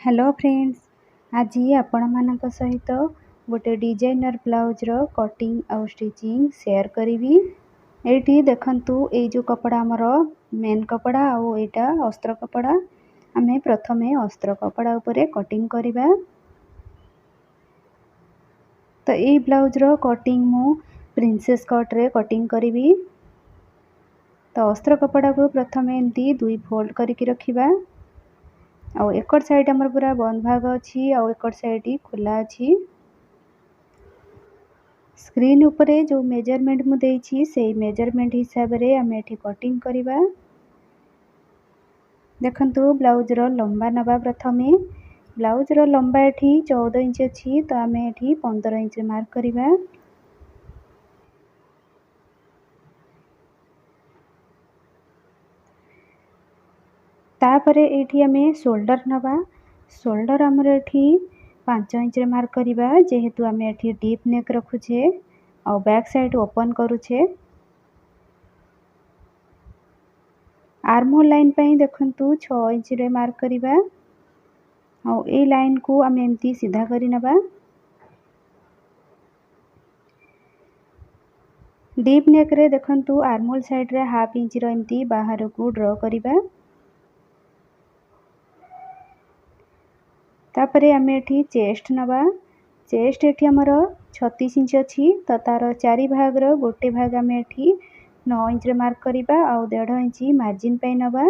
Hello friends, आज आपण मानक सहित गोटे डिजाइनर ब्लाउजर कटिंग आउ स्टिचिंग शेयर करी। एठी देखंतु ए जो कपड़ा हमर मेन कपड़ा आउ एटा अस्त्र कपड़ा। आमे प्रथमे अस्त्र कपड़ा उपरे कटिंग करिबा। तो ए ब्लाउजर कटिंग मु प्रिंसेस कट रे कटिंग करी। तो अस्त्र कपड़ा को प्रथमे एंती दुई फोल्ड करके रखिबा। आउ एकड़ साइड हमर पूरा बंद भाग अच्छी आउ एकड़ साइड खुला अच्छी। स्क्रीन उपरे जो मेजरमेंट मु देइछि सेही मेजरमेंट हिसाब रे आमे एठी कटिंग करिबा। देखंतु ब्लाउज रो लंबा नबा प्रथमे। ब्लाउज रो लंबा एठी 14 इंच अछि तो आमे एठी 15 इंच मार्क करिबा। तापरे एठी आमे शोल्डर नबा। शोल्डर हमर एठी 5 इंच रे मार्क करिबा जेहेतु आमे एठी डीप नेक रखुछे और बैक साइड ओपन करूछे। आर्महोल लाइन पई देखंतु 6 इंच रे मार्क करिबा और ए लाइन को आमे एम्ति सीधा करि नबा। डीप नेक रे देखंतु आर्महोल साइड रे हाफ इंच रो एम्ति बाहर को ड्रॉ करिबा। तापरे आमे एठी चेस्ट नबा। चेस्ट एठी हमर 36 इंच अछि तो तार चारि भाग रो गोटे भाग आमे एठी 9 इंच रे मार्क करिबा और 1.5 इंच मार्जिन पई नबा।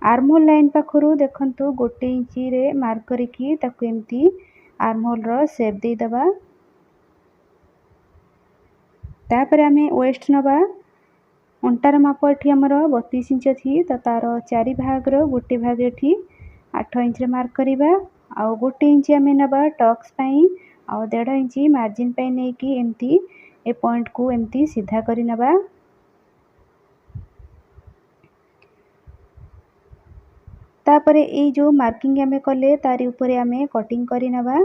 आर्महोल लाइन पाखरु देखंतु गोटे इंच रे मार्क करिकी ताकू एम्ति आर्महोल रो शेप दे दबा। तापरे आमे वेस्ट नबा। अंटार माप एठी हमर 32 इंच अछि तो तार चारि भाग रो गोटे भाग एठी 8 इंच रे मार्क करिबा और गोटे इंच आमे नबा टक्स पई और 1.5 इंच मार्जिन पई नै कि एम्ति ए पॉइंट को एम्ति सीधा करि नबा। तापरे ए जो मार्किंग आमे कले तारि ऊपर आमे कटिंग करि नबा।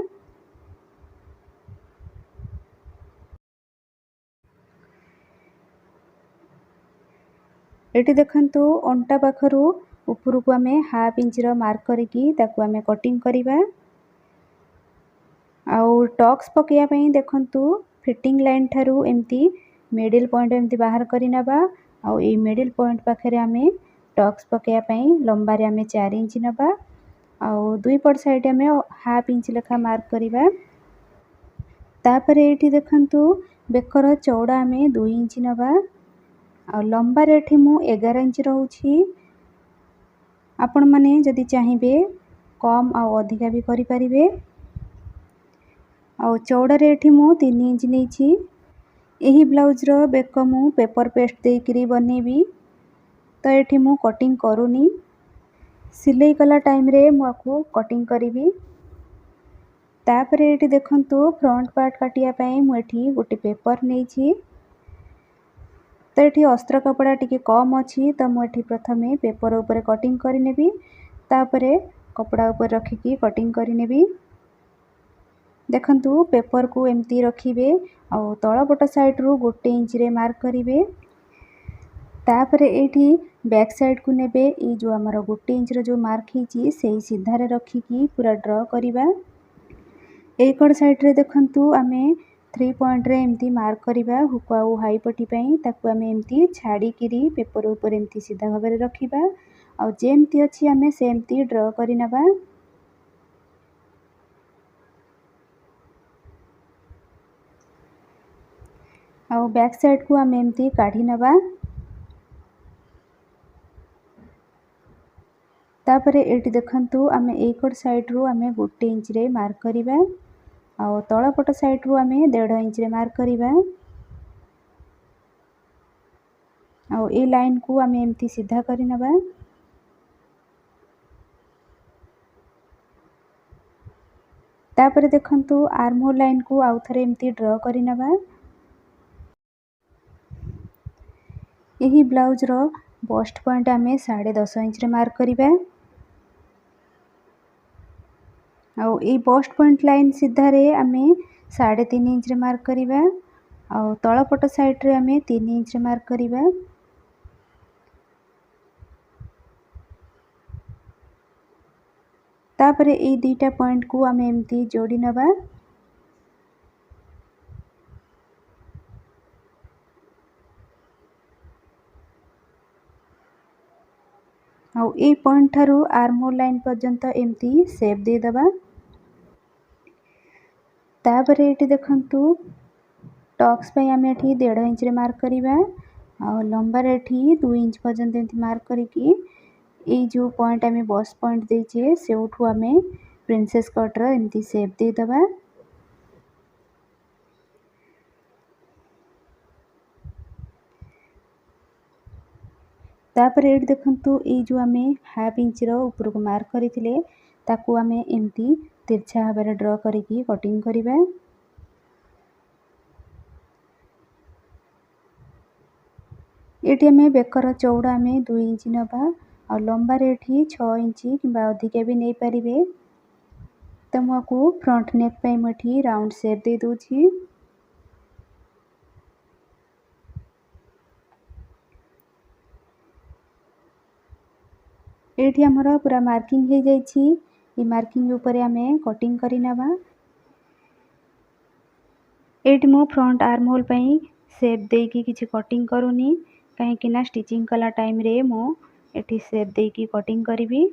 एटी देखंतु अंटा पाखरु ऊपर को आमे हाफ इंच रो मार्क करिकी ताकू आमे कटिंग करिबा। और टक्स पकेया पई देखंतु फिटिंग लाइन थारु एम्ति मिडिल पॉइंट एम्ति बाहर करि नबा और ए मिडिल पॉइंट पाखरे आमे टक्स पकेया पई लंबा रे आमे 4 इंच नबा और दुई पट साइड आमे हाफ इंच लेखा मार्क करिबा। तापरे एठी देखंतु बेकर चौड़ा आमे 2 इंच नबा और लंबा रे एठी मु 11 इंच रहउछि। आपण माने जदि चाहिबे कम आ अधिका भी करि परिबे। और चौड़ा रे एठी मु 3 इंच नेछि। एही ब्लाउज रो बेक मु पेपर पेस्ट देकरी बनेबी तो एठी मु कटिंग करूनी। सिलाई कला टाइम रे मु आकु कटिंग करिबी। तापरे एठी देखंतु फ्रंट पार्ट काटिया पई मु एठी गोटे पेपर नेछि। तो एठी अस्त्र कपड़ा टिके कम अछि तो मु एठी प्रथमे पेपर ऊपर कटिंग करि नेबी। तापरे कपड़ा ऊपर रखिकी कटिंग करि नेबी। देखंतु पेपर को एम्ति रखिबे और तळपट साइड रु गोटे इंच रे मार्क करिबे। तापरे एठी बैक साइड को नेबे ए जो हमर गोटे इंच रो जो मार्क हिची सेही सीधा रे रखिकी पूरा ड्रॉ करिबा। एकड़ साइड रे देखंतु आमे 3 पॉइंट रे एम्ति मार्क करिबा हुक आउ हाई पटी पई ताकू आमे एम्ति छाडी किरी पेपर ऊपर एम्ति सीधा भाबे रे रखिबा और जेम्ति अछि आमे सेम्ति ड्रॉ करि नबा। और बैक साइड को आमे एम्ति काढी नबा। तापरे एटी देखंतु आमे एकड़ साइड रु आमे गोटे इंच रे मार्क करिबा और तळपट साइड रु आमे 1.5 इंच रे मार्क करिबा और ए लाइन को आमे एम्ति सीधा करि नबा। तापरे देखंतु आर्महोल लाइन को आउ थरे एम्ति ड्रॉ करि नबा। एही ब्लाउज रो बस्ट पॉइंट आमे 10.5 इंच रे मार्क करिबा और ए बस्ट पॉइंट लाइन सीधा रे आमे 3.5 इंच रे मार्क करिबा और तळपट साइड रे आमे 3 इंच रे मार्क करिबा। तापरे ये दुईटा पॉइंट को आम एमती जोड़ी नबा। आउ ए पॉइंट ठारू आर्म होल लाइन पर्यंत एमती शेप दे दबा। तापरे एटी देखंतु टक्स पे आम एठी 1.5 इंच रे मार्क करिबा। आउ लंबार एठी 2 इंच पर्यंत एमती मार्क करिकी ए जो पॉइंट आम बस पॉइंट देचे सेउठू आम प्रिंसेस कट रो एमती शेप दे दबा। तापर एटी देखंतु ए जो आम हाफ इंच रो ऊपर को मार्क करिथिले ताकू आम एमती तिरछा भाबरे ड्रॉ करिकी कटिंग करिबा। एटी आम बेकर चौड़ा आम 2 इंच नबा। आ लंबार एठी 6 इंच किंबा अधिक भी नहीं पारिबे। तो मुझे फ्रंट नेक पे मुझे राउंड शेप दे दूची। एठी हमर पूरा मार्किंग हो जाइछि। ये मार्किंग ऊपर आम कटिंग करि नबा। एठी मु फ्रंट आर्म होल पई शेप देकी किछि कटिंग करूनी कहीं ना स्टिचिंग कला टाइम रे मु एठी शेप देकी कटिंग करिवि।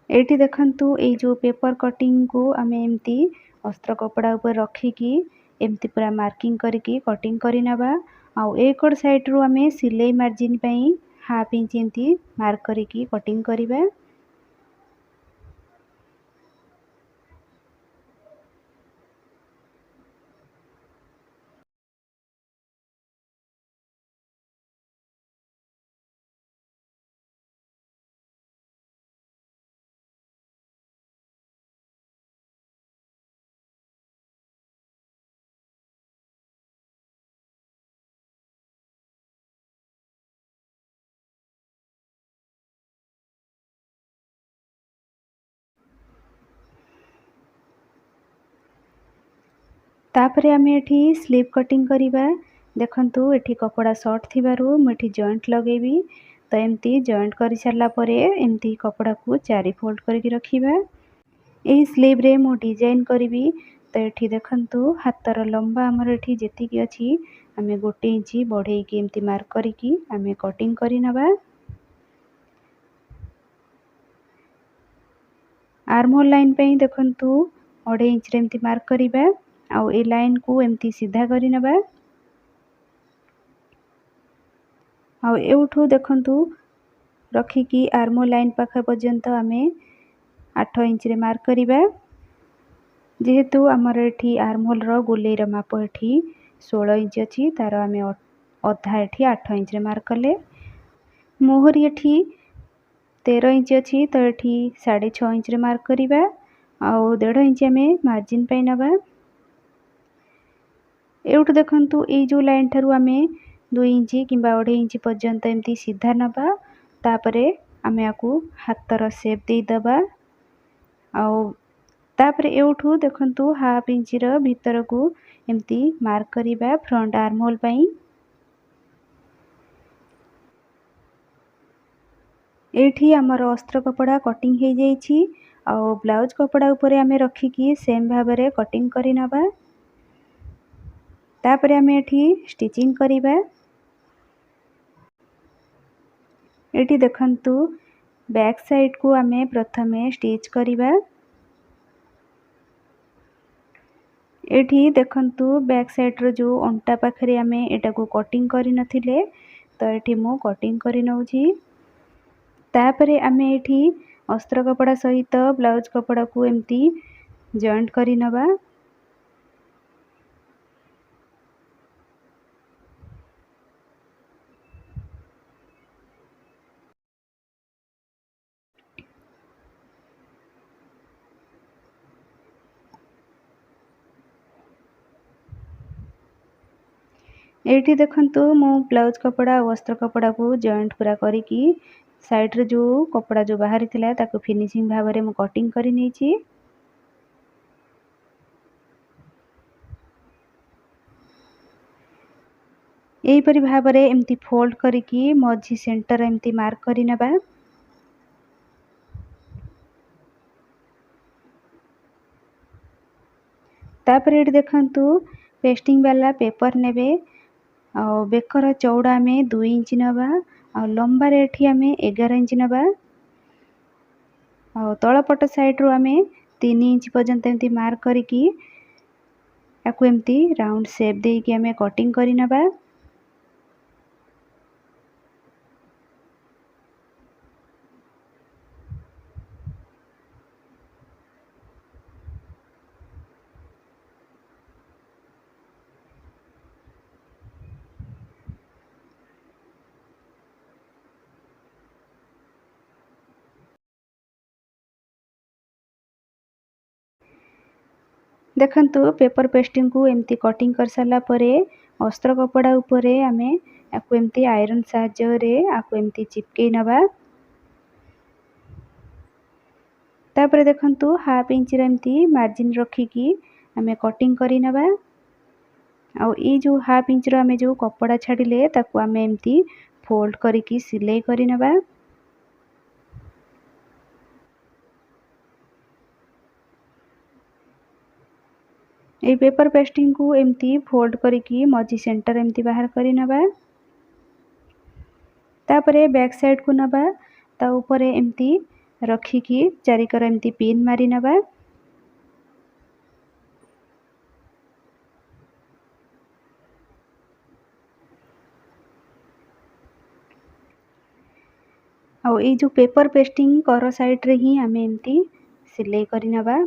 एठी देखंतु ए जो पेपर कटिंग को आम एमती अस्त्र कपड़ा ऊपर रखिकी एमती पूरा मार्किंग करके कटिंग करि नबा। आउ एकड़ साइड रो आम सिलाई मार्जिन पई हाफ इंच एमती मार्क करके कटिंग करिबा। तापरे आम एठी स्लीव कटिंग करिबा। देखंतु एठी कपड़ा शॉर्ट थिबारु मुठी जॉइंट लगेबी। तो एमती जॉइंट करि सारला परे एमती कपड़ा को 4 फोल्ड करके रखिबा। एही स्लीव रे मु डिजाइन करिवि। तो एठी देखंतु हातर लंबा हमर एठी जेतिकी अछि आमे 1 इंच बढ़ेइकी एमती मार्क करिकी आमे कटिंग करि नबा। आर्म होल लाइन पे देखंतु 2.5 इंच रे एमती मार्क करिबा। आउ ए लाइन को एमती सीधा करि नबा। आउ एउठू देखंतु रखिकी आर्म होल लाइन पाखा पर्यंत आमे 8 इंच रे मार्क करिबा। जेहेतु आमर एठी आर्म होल रो गोलेई रो माप एठी 16 इंच अछि तार आमे अधा एठी 8 इंच रे मार्क कले। मोहरी एठी 13 इंच अछि तो एठी 6.5 इंच रे मार्क करिबा। आउ 1.5 इंच आमे मार्जिन पे नबा। एउठू देखंतु ए जो लाइन ठारू आमे 2 इंच किंबा 2.5 इंच पर्यंत एमती सीधा नबा। तापरे आमे आकू हातर शेप दे दबा। आउ तापरे एउठू देखंतु हाफ इंच रो भीतर को एमती मार्क करिबा फ्रंट आर्म होल पई। एठी हमर अस्त्र कपड़ा कटिंग हो जाइछि। आउ ब्लाउज कपड़ा ऊपर आमे रखिकी सेम भाबरे कटिंग करि नबा। तापरे आमे एठी स्टिचिंग करिबा। एठी देखंतु बैक साइड को आमे प्रथमे स्टिच करिबा। एठी देखंतु बैक साइड रो जो अंटा पाखरे आमे एटा को कटिंग करि नथिले तो एठी मु कटिंग करि नउची। तापरे आमे एठी अस्त्र कपड़ा सहित ब्लाउज कपड़ा को एमती जॉइंट करि नबा। एठी देखंतु मु ब्लाउज कपड़ा और अस्त्र कपड़ा को जॉइंट पूरा करिकी साइड रे जो कपड़ा जो बाहरी थिला ताको फिनिशिंग भाबरे मु कटिंग करि नेछि। एहीपरि भाबरे एमती फोल्ड करिकी मझी सेंटर एमती मार्क करि नेबा। तापर एठी देखंतु पेस्टिंग वाला पेपर नेबे आ बेकर चौड़ा में 2 इंच नबा आ लंबा रे एठी हमें 11 इंच नबा आ तळपट साइड रो हमें 3 इंच पर्यंत एमती मार्क करिकी याकू एमती राउंड शेप देकी हमें कटिंग करि नबा। देखंतु पेपर पेस्टिंग को एमती कटिंग कर साला परे अस्त्र कपड़ा उपरे आमे याकू एमती आयरन साहाय्य रे आकू एमती चिपके नबा। तापर देखंतु हाफ इंच रे एमती मार्जिन रखिकी आमे कटिंग करि नबा। आ ई जो हाफ इंच रो आमे जो कपड़ा छाडिले ताकू आमे एमती फोल्ड करिकी सिलाई करि नबा। ए पेपर पेस्टिंग को एमती फोल्ड करिकी मझी सेंटर एमती बाहर करि नबा। तापरे बैक साइड को नबा ता ऊपर एमती रखिकी चारिकर एमती पिन मारि नबा। आ ए जो पेपर पेस्टिंग कर साइड रे ही आमे एमती सिलाई करि नबा।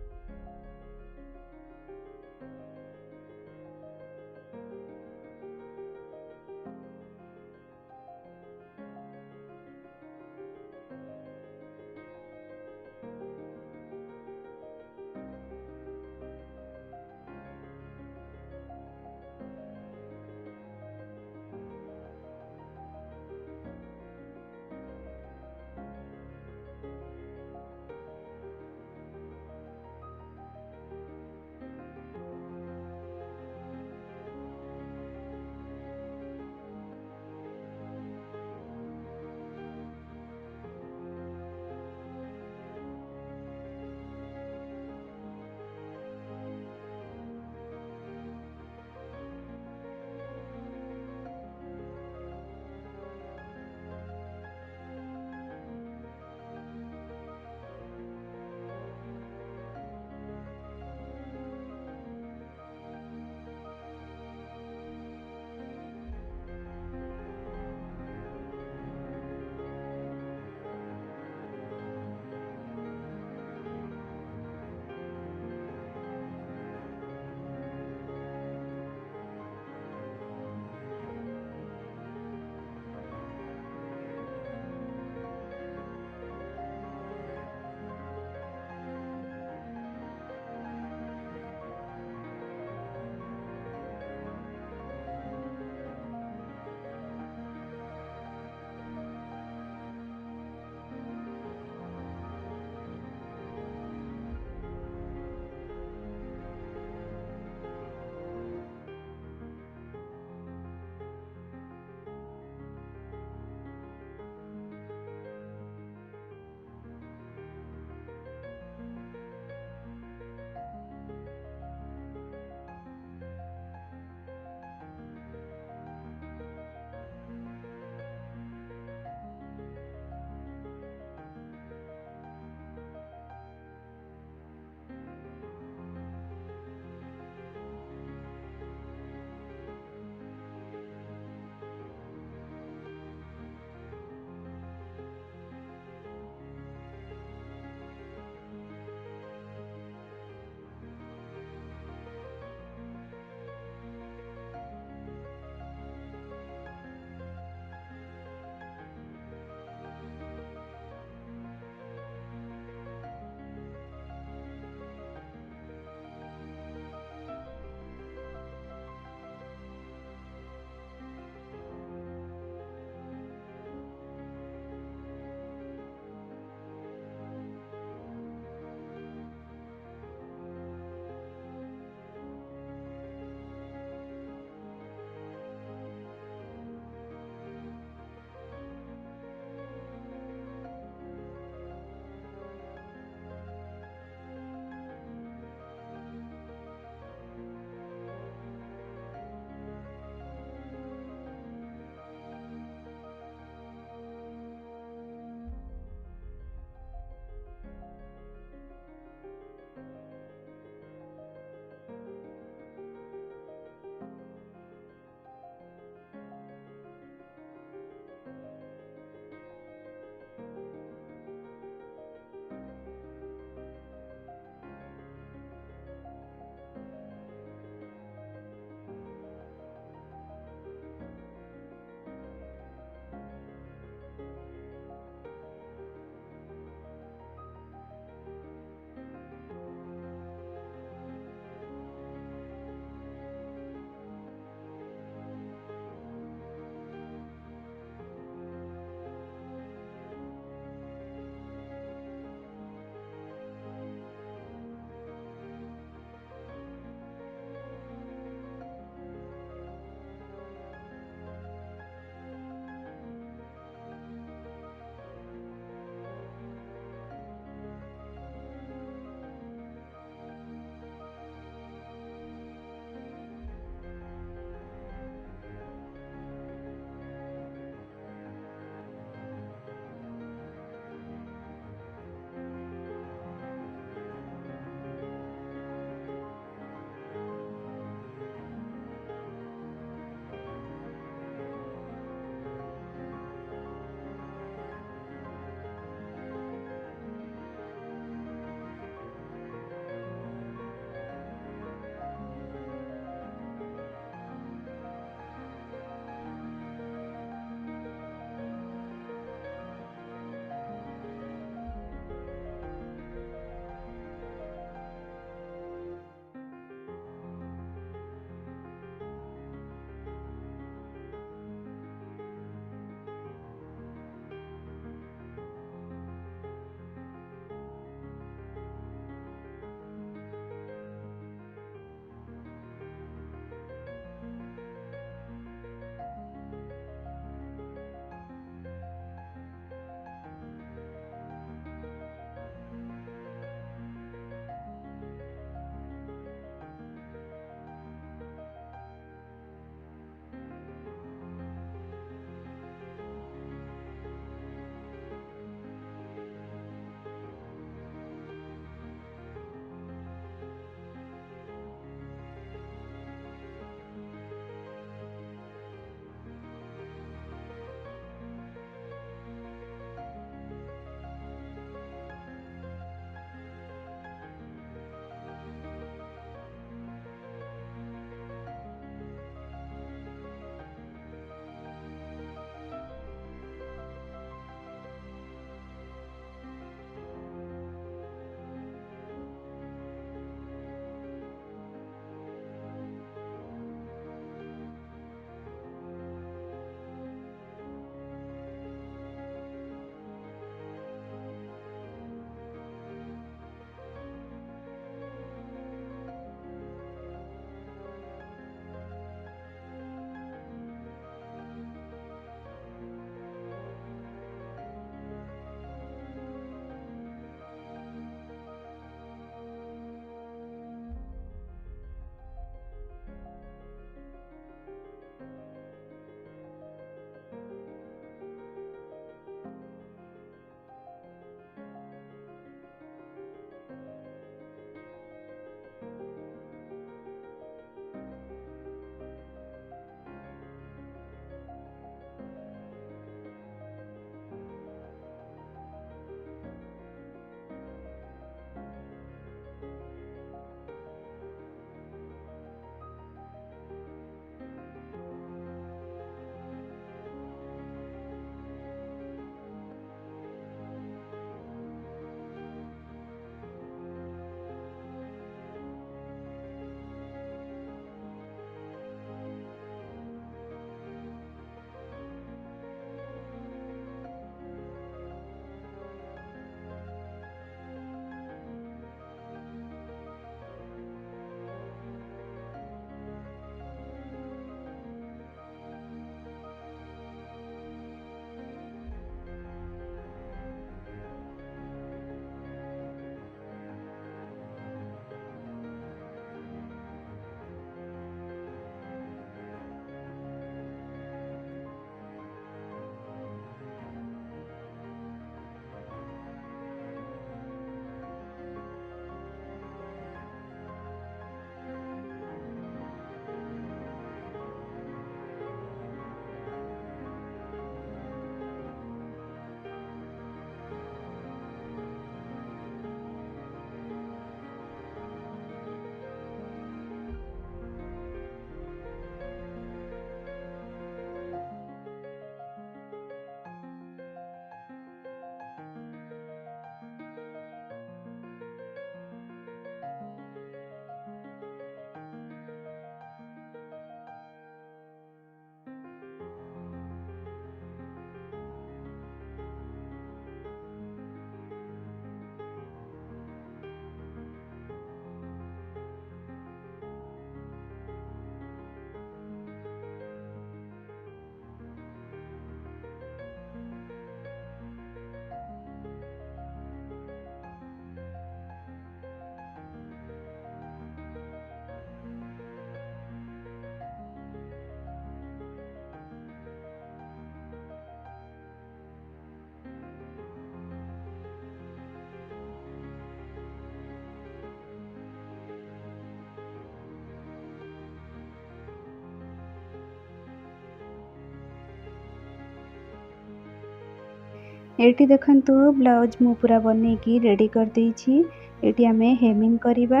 एटी देखंतु ब्लाउज मु पूरा बने की रेडी कर देछि। एटी हमें हेमिंग करिबा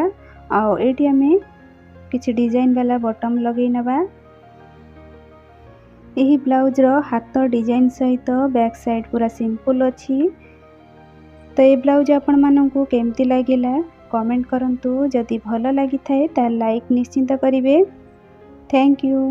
आ एटी हमें किछि डिजाइन वाला बटन लगै नबा। एही ब्लाउज रो हाथ डिजाइन सहित बैक साइड पूरा सिंपल अछि। तो ये ब्लाउज आपण माननकु केमती लागिला कमेंट करंतु। जदि भलो लागि थाए ता लाइक निश्चिंत करिवे। Thank you.